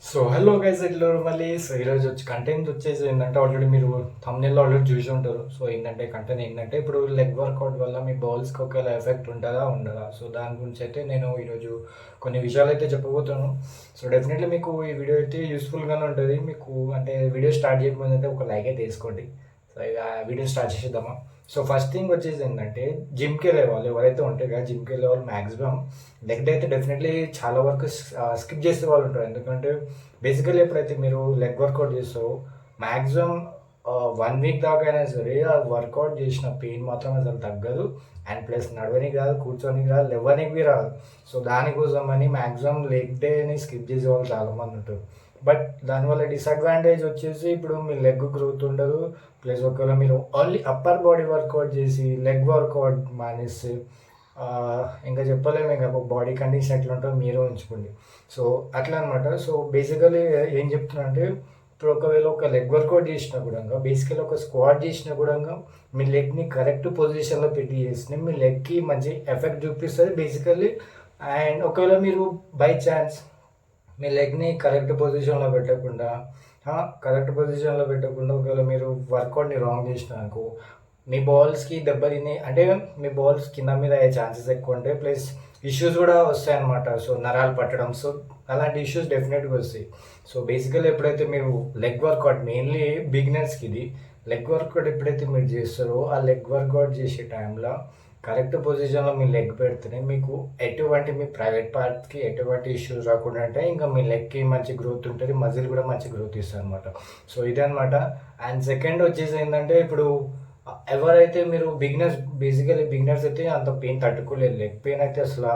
So hello guys ఎట్లా మళ్ళీ so ఈరోజు వచ్చి కంటెంట్ వచ్చేసి ఏంటంటే ఆల్రెడీ మీరు thumbnail ఆల్రెడీ చూసి ఉంటారు. సో ఏంటంటే కంటెంట్ ఏంటంటే ఇప్పుడు లెగ్ వర్కౌట్ వల్ల మీ బౌల్స్కి ఒకవేళ ఎఫెక్ట్ ఉంటుందా ఉండదా, సో దాని గురించి అయితే నేను ఈరోజు కొన్ని విషయాలు అయితే చెప్పబోతాను. సో డెఫినెట్లీ మీకు ఈ వీడియో అయితే యూస్ఫుల్గానే ఉంటుంది. మీకు అంటే వీడియో స్టార్ట్ చేయకముందు అయితే ఒక లైక్ అయితే వేసుకోండి. సో ఇక వీడియో స్టార్ట్ చేసేద్దామా. సో ఫస్ట్ థింగ్ వచ్చేసి ఏంటంటే జిమ్కి వెళ్ళే వాళ్ళు ఎవరైతే ఉంటారో కదా, జిమ్కి వెళ్ళే వాళ్ళు మ్యాక్సిమం లెగ్ డే అయితే డెఫినెట్లీ చాలా వరకు స్కిప్ చేసే వాళ్ళు ఉంటారు. ఎందుకంటే బేసికల్లీ ఎప్పుడైతే మీరు లెగ్ వర్కౌట్ చేస్తారో మ్యాక్సిమం 1 వీక్ దాకా అయినా సరే ఆ వర్కౌట్ చేసిన పెయిన్ మాత్రం అసలు తగ్గదు. అండ్ ప్లస్ నడవనికి రాదు, కూర్చొనికి రాదు, లేవనికి రాదు. సో దానికోసం అని మ్యాక్సిమం లెగ్ డేని స్కిప్ చేసే వాళ్ళు చాలామంది ఉంటారు. బట్ దానివల్ల డిసడ్వాంటేజ్ వచ్చేసి ఇప్పుడు మీ లెగ్ గ్రోత్ ఉండదు. ప్లస్ ఒకవేళ మీరు ఓన్లీ అప్పర్ బాడీ వర్కౌట్ చేసి లెగ్ వర్కౌట్ మానేస్తే ఇంకా చెప్పలేము, ఇంకా బాడీ కండిషన్ ఎట్లా ఉంటుందో మీరే ఉంచుకోండి. సో అట్లా అనమాట. సో బేసికలీ ఏం చెప్తున్నా అంటే ఇప్పుడు ఒకవేళ ఒక లెగ్ వర్కౌట్ చేసినా కూడా, బేసికలీ ఒక స్క్వాట్ చేసినా కూడా మీ లెగ్ని కరెక్ట్ పొజిషన్లో పెట్టి చేస్తే మీ లెగ్కి మంచి ఎఫెక్ట్ చూపిస్తుంది బేసికల్లీ. అండ్ ఒకవేళ మీరు బై ఛాన్స్ మీ లెగ్ని కరెక్ట్ పొజిషన్లో పెట్టకుండా ఒకవేళ మీరు వర్కౌట్ని రాంగ్ చేసిన అనుకో, మీ బాల్స్కి దెబ్బ తిని అంటే మీ బాల్స్ కింద మీద అయ్యే ఛాన్సెస్ ఎక్కువ ఉంటాయి. ప్లస్ ఇష్యూస్ కూడా వస్తాయి అన్నమాట. సో నరాలు పట్టడం, సో అలాంటి ఇష్యూస్ డెఫినెట్గా వస్తాయి. సో బేసికల్లీ ఎప్పుడైతే మీరు లెగ్ వర్కౌట్ మెయిన్లీ బిగినర్స్కి ఇది లెగ్ వర్కౌట్ ఎప్పుడైతే మీరు చేస్తారో ఆ లెగ్ వర్కౌట్ చేసే టైంలో కరెక్ట్ పొజిషన్లో మీ లెగ్ పెడితేనే మీకు ఎటువంటి మీ ప్రైవేట్ పార్ట్కి ఎటువంటి ఇష్యూస్ రాకుండా అంటే ఇంకా మీ లెగ్కి మంచి గ్రోత్ ఉంటుంది, మజిల్ కూడా మంచి గ్రోత్ ఇస్తుంది అనమాట. సో ఇదనమాట. అండ్ సెకండ్ వచ్చేసి ఏంటంటే ఇప్పుడు ఎవరైతే మీరు బేసికలీ బిగినర్స్ అయితే అంత పెయిన్ తట్టుకోలేదు, లెగ్ పెయిన్ అయితే అసలు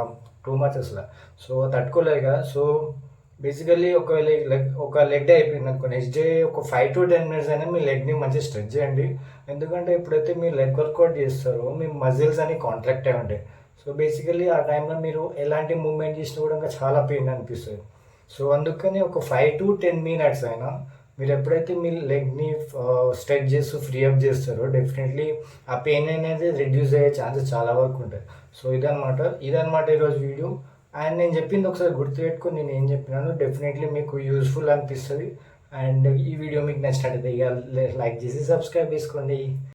టూ మచ్ అసలు. సో తట్టుకోలేదు కదా. సో బేసికల్లీ ఒక లెగ్ డే అయిపోయింది అనుకో, నెక్స్ట్ డే ఒక 5 to 10 minutes అయినా మీ లెగ్ని మంచిగా స్ట్రెచ్ చేయండి. ఎందుకంటే ఎప్పుడైతే మీరు లెగ్ వర్కౌట్ చేస్తారో మీ మజిల్స్ అని కాంట్రాక్ట్ అయి ఉంటాయి. సో బేసికలీ ఆ టైంలో మీరు ఎలాంటి మూవ్మెంట్ చేసినా కూడా ఇంకా చాలా పెయిన్ అనిపిస్తుంది. సో అందుకని ఒక 5 to 10 minutes అయినా మీరు ఎప్పుడైతే మీ లెగ్ని స్ట్రెచ్ చేస్తూ ఫ్రీ అప్ చేస్తారో డెఫినెట్లీ ఆ పెయిన్ అనేది రిడ్యూస్ అయ్యే ఛాన్సెస్ చాలా వరకు ఉంటాయి. సో ఇదనమాట ఈరోజు వీడియో. అండ్ నేను చెప్పింది ఒకసారి గుర్తుపెట్టుకొని నేను ఏం చెప్పినాను డెఫినెట్లీ మీకు యూస్ఫుల్ అనిపిస్తుంది. అండ్ ఈ వీడియో మీకు నచ్చినట్టయితే ఇక లైక్ చేసి సబ్స్క్రైబ్ చేసుకోండి.